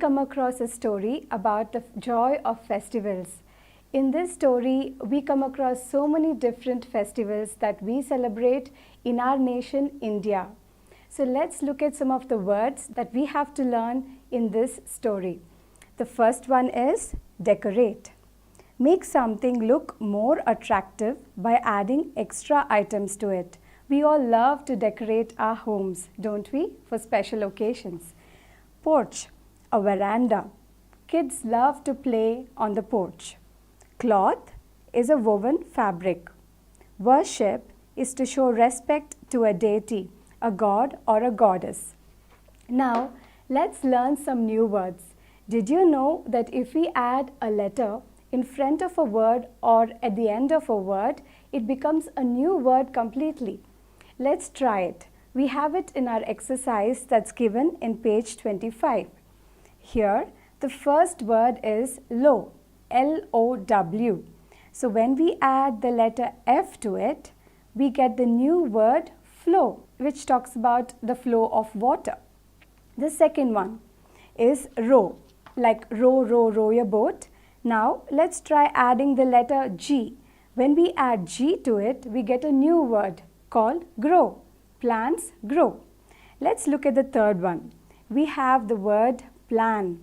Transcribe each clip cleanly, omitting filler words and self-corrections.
come across a story about the joy of festivals. In this story, we come across so many different festivals that we celebrate in our nation, India. So let's look at some of the words that we have to learn in this story. The first one is decorate. Make something look more attractive by adding extra items to it. We all love to decorate our homes, don't we, for special occasions. Porch, a veranda. Kids love to play on the porch. Cloth is a woven fabric. Worship is to show respect to a deity, a god or a goddess. Now, let's learn some new words. Did you know that if we add a letter in front of a word or at the end of a word, it becomes a new word completely? Let's try it. We have it in our exercise that's given in page 25. Here, the first word is low, L-O-W. So when we add the letter F to it, we get the new word flow, which talks about the flow of water. The second one is row, like row, row, row your boat. Now let's try adding the letter G. When we add G to it, we get a new word called grow. Plants grow. Let's look at the third one. We have the word plan.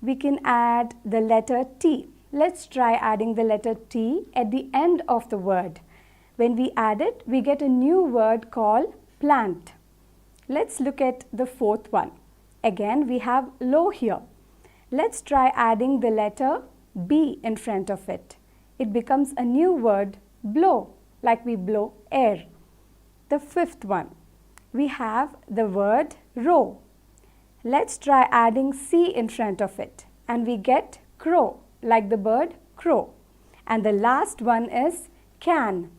We can add the letter T. Let's try adding the letter T at the end of the word. When we add it, we get a new word called plant. Let's look at the fourth one. Again, we have low here. Let's try adding the letter B in front of it. It becomes a new word, blow, like we blow air. The fifth one, we have the word row. Let's try adding C in front of it and we get crow, like the bird crow. And the last one is can.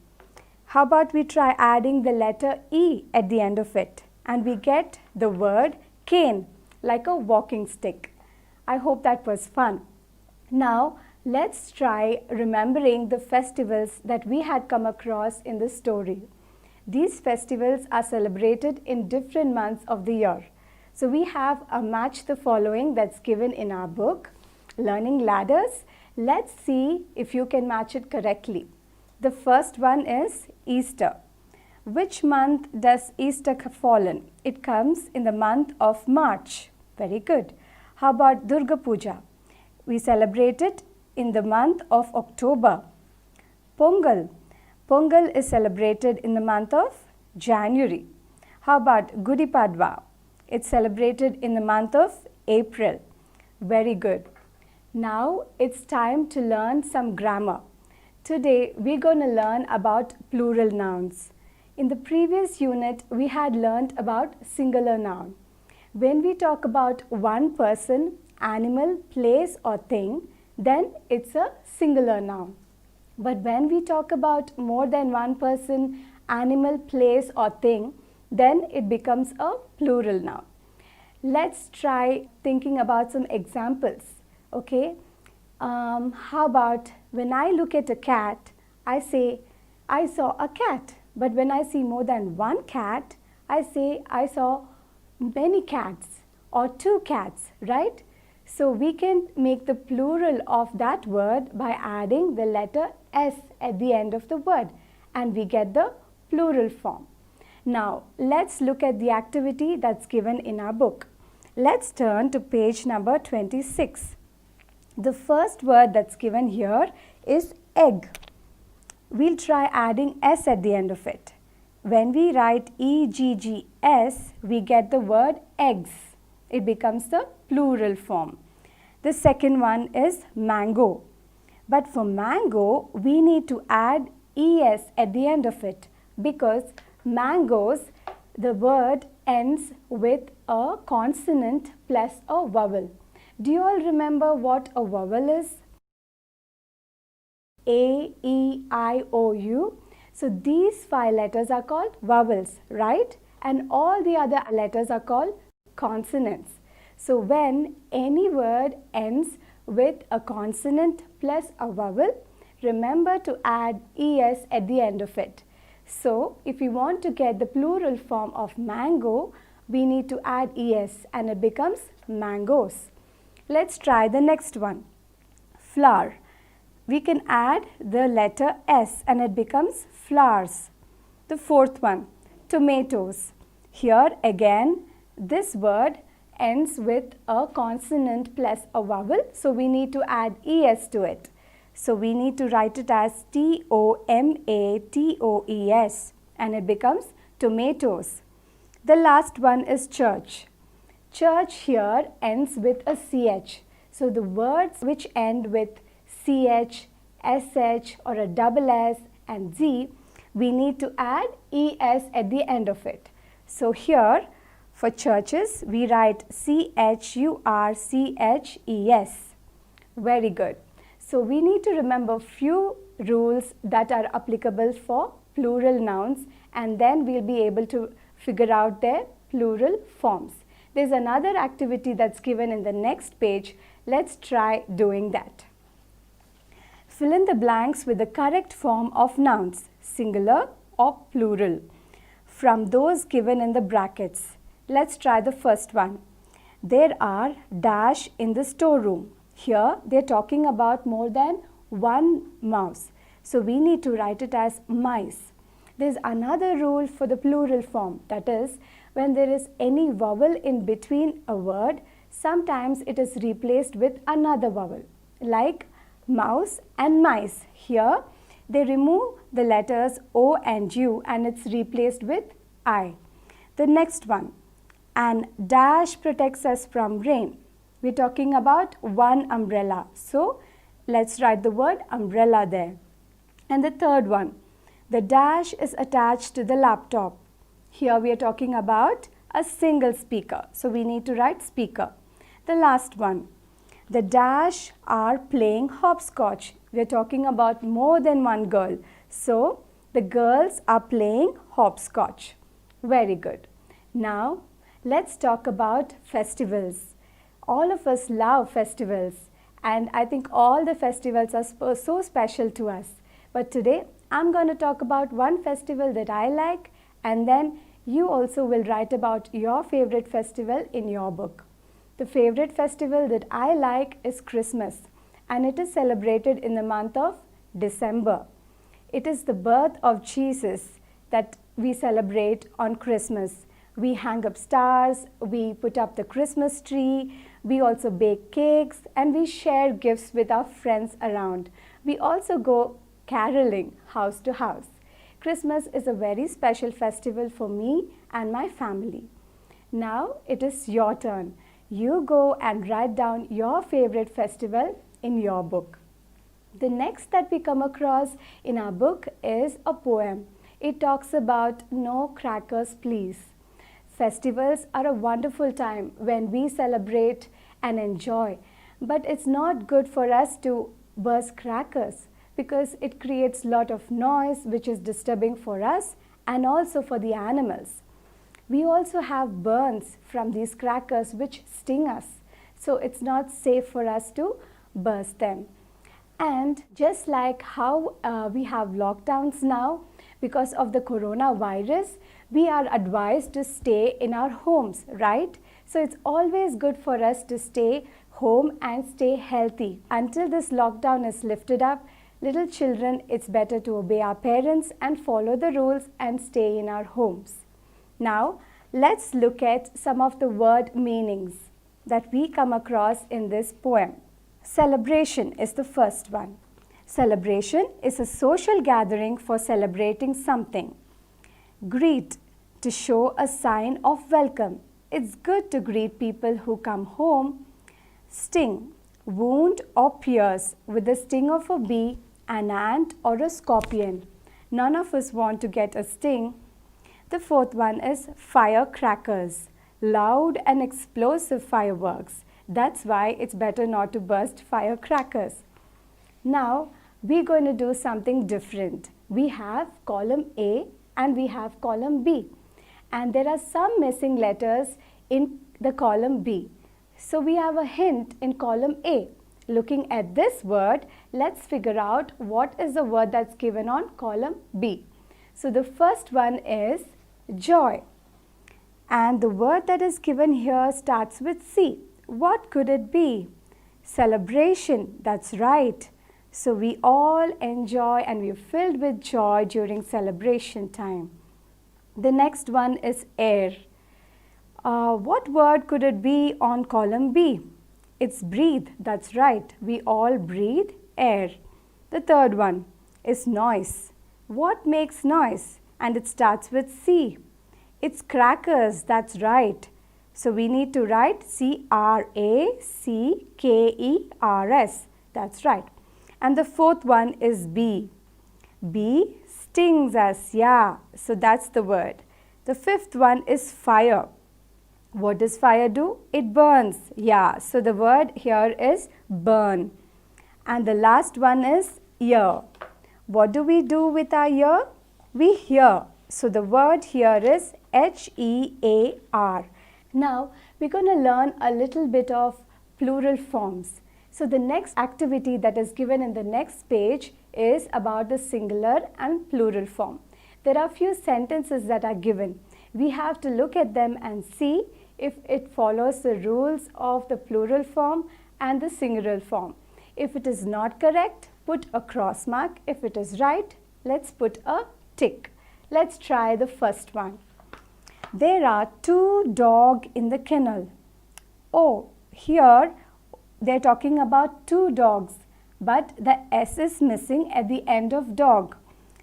How about we try adding the letter E at the end of it and we get the word cane, like a walking stick. I hope that was fun. Now let's try remembering the festivals that we had come across in the story. These festivals are celebrated in different months of the year. So we have a match the following that's given in our book, Learning Ladders. Let's see if you can match it correctly. The first one is Easter. Which month does Easter fall in? It comes in the month of March. Very good. How about Durga Puja? We celebrate it in the month of October. Pongal. Pongal is celebrated in the month of January. How about Gudi Padwa? It's celebrated in the month of April. Very good. Now it's time to learn some grammar. Today we're going to learn about plural nouns. In the previous unit, we had learned about singular noun. When we talk about one person, animal, place or thing, then it's a singular noun. But when we talk about more than one person, animal, place or thing, then it becomes a plural noun. Let's try thinking about some examples. Okay, how about when I look at a cat, I say I saw a cat. But when I see more than one cat, I say I saw many cats or two cats, right? So we can make the plural of that word by adding the letter S at the end of the word and we get the plural form. Now let's look at the activity that's given in our book. Let's turn to page number 26. The first word that's given here is egg. We'll try adding S at the end of it. When we write E-G-G-S, we get the word eggs. It becomes the plural form. The second one is mango. But for mango, we need to add ES at the end of it because mangoes, the word ends with a consonant plus a vowel. Do you all remember what a vowel is? A, E, I, O, U. So these 5 letters are called vowels, right? And all the other letters are called consonants. So when any word ends with a consonant plus a vowel, remember to add ES at the end of it. So if we want to get the plural form of mango, we need to add ES and it becomes mangoes. Let's try the next one. Flower. We can add the letter S and it becomes flowers. The fourth one, tomatoes. Here again, this word ends with a consonant plus a vowel, so we need to add ES to it. So we need to write it as Tomatoes and it becomes tomatoes. The last one is church. Church here ends with a CH. So the words which end with CH, SH or a double S and Z, we need to add ES at the end of it. So here for churches, we write CHURCHES. Very good. So we need to remember few rules that are applicable for plural nouns, and then we'll be able to figure out their plural forms. There's another activity that's given in the next page. Let's try doing that. Fill in the blanks with the correct form of nouns, singular or plural, from those given in the brackets. Let's try the first one. There are dash in the storeroom. Here they're talking about more than one mouse. So we need to write it as mice. There's another rule for the plural form, that is, when there is any vowel in between a word, sometimes it is replaced with another vowel, like mouse and mice. Here they remove the letters O and U and it's replaced with I. The next one, and dash protects us from rain. We're talking about one umbrella. So let's write the word umbrella there. And the third one, the dash is attached to the laptop. Here we are talking about a single speaker. So we need to write speaker. The last one, the dash are playing hopscotch. We are talking about more than one girl. So the girls are playing hopscotch. Very good. Now let's talk about festivals. All of us love festivals, and I think all the festivals are so special to us. But today I'm going to talk about one festival that I like, and then you also will write about your favorite festival in your book. The favorite festival that I like is Christmas, and it is celebrated in the month of December. It is the birth of Jesus that we celebrate on Christmas. We hang up stars, we put up the Christmas tree, we also bake cakes, and we share gifts with our friends around. We also go caroling house to house. Christmas is a very special festival for me and my family. Now it is your turn. You go and write down your favorite festival in your book. The next that we come across in our book is a poem. It talks about no crackers please. Festivals are a wonderful time when we celebrate and enjoy, but it's not good for us to burst crackers because it creates a lot of noise which is disturbing for us and also for the animals. We also have burns from these crackers which sting us, so it's not safe for us to burst them. And just like how we have lockdowns now because of the coronavirus, we are advised to stay in our homes, right? So it's always good for us to stay home and stay healthy. Until this lockdown is lifted up, little children, it's better to obey our parents and follow the rules and stay in our homes. Now, let's look at some of the word meanings that we come across in this poem. Celebration is the first one. Celebration is a social gathering for celebrating something. Greet, to show a sign of welcome. It's good to greet people who come home. Sting, wound or pierce with the sting of a bee, an ant or a scorpion. None of us want to get a sting. The fourth one is firecrackers, loud and explosive fireworks. That's why it's better not to burst firecrackers. Now, we're going to do something different. We have column A and we have column B. And there are some missing letters in the column B. So we have a hint in column A. Looking at this word, let's figure out what is the word that's given on column B. So the first one is joy. And the word that is given here starts with C. What could it be? Celebration, that's right. So we all enjoy and we're filled with joy during celebration time. The next one is air. What word could it be on column B? It's breathe, that's right. We all breathe air. The third one is noise. What makes noise? And it starts with C. It's crackers, that's right. So we need to write C-R-A-C-K-E-R-S. That's right. And the fourth one is B. B stings us, yeah. So that's the word. The fifth one is fire. What does fire do? It burns, yeah. So the word here is burn. And the last one is ear. What do we do with our ear? We hear. So the word here is H-E-A-R. Now we're going to learn a little bit of plural forms. So the next activity that is given in the next page is about the singular and plural form. There are a few sentences that are given. We have to look at them and see if it follows the rules of the plural form and the singular form. If it is not correct, put a cross mark. If it is right, let's put a tick. Let's try the first one. There are 2 dogs in the kennel. Oh, here they're talking about 2 dogs, but the S is missing at the end of dog.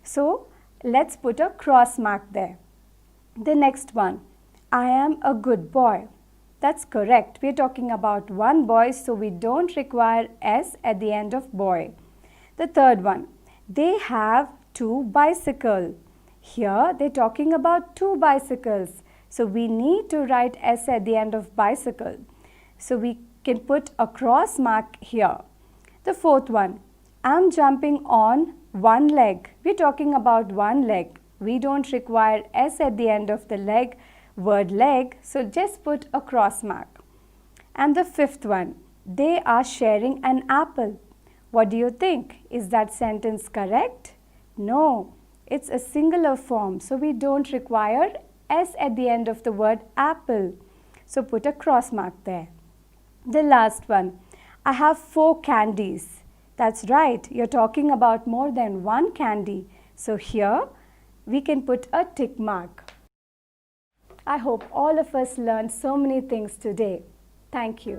So let's put a cross mark there. The next one, I am a good boy. That's correct. We're talking about 1 boy, so we don't require S at the end of boy. The third one, they have 2 bicycles. Here they're talking about 2 bicycles. So we need to write S at the end of bicycle. So we can put a cross mark here. The fourth one, I'm jumping on 1 leg. We're talking about 1 leg. We don't require S at the end of the word leg. So just put a cross mark. And the fifth one, they are sharing an apple. What do you think? Is that sentence correct? No, it's a singular form. So we don't require S at the end of the word apple. So put a cross mark there. The last one, I have 4 candies. That's right, you're talking about more than 1 candy. So here we can put a tick mark. I hope all of us learned so many things today. Thank you.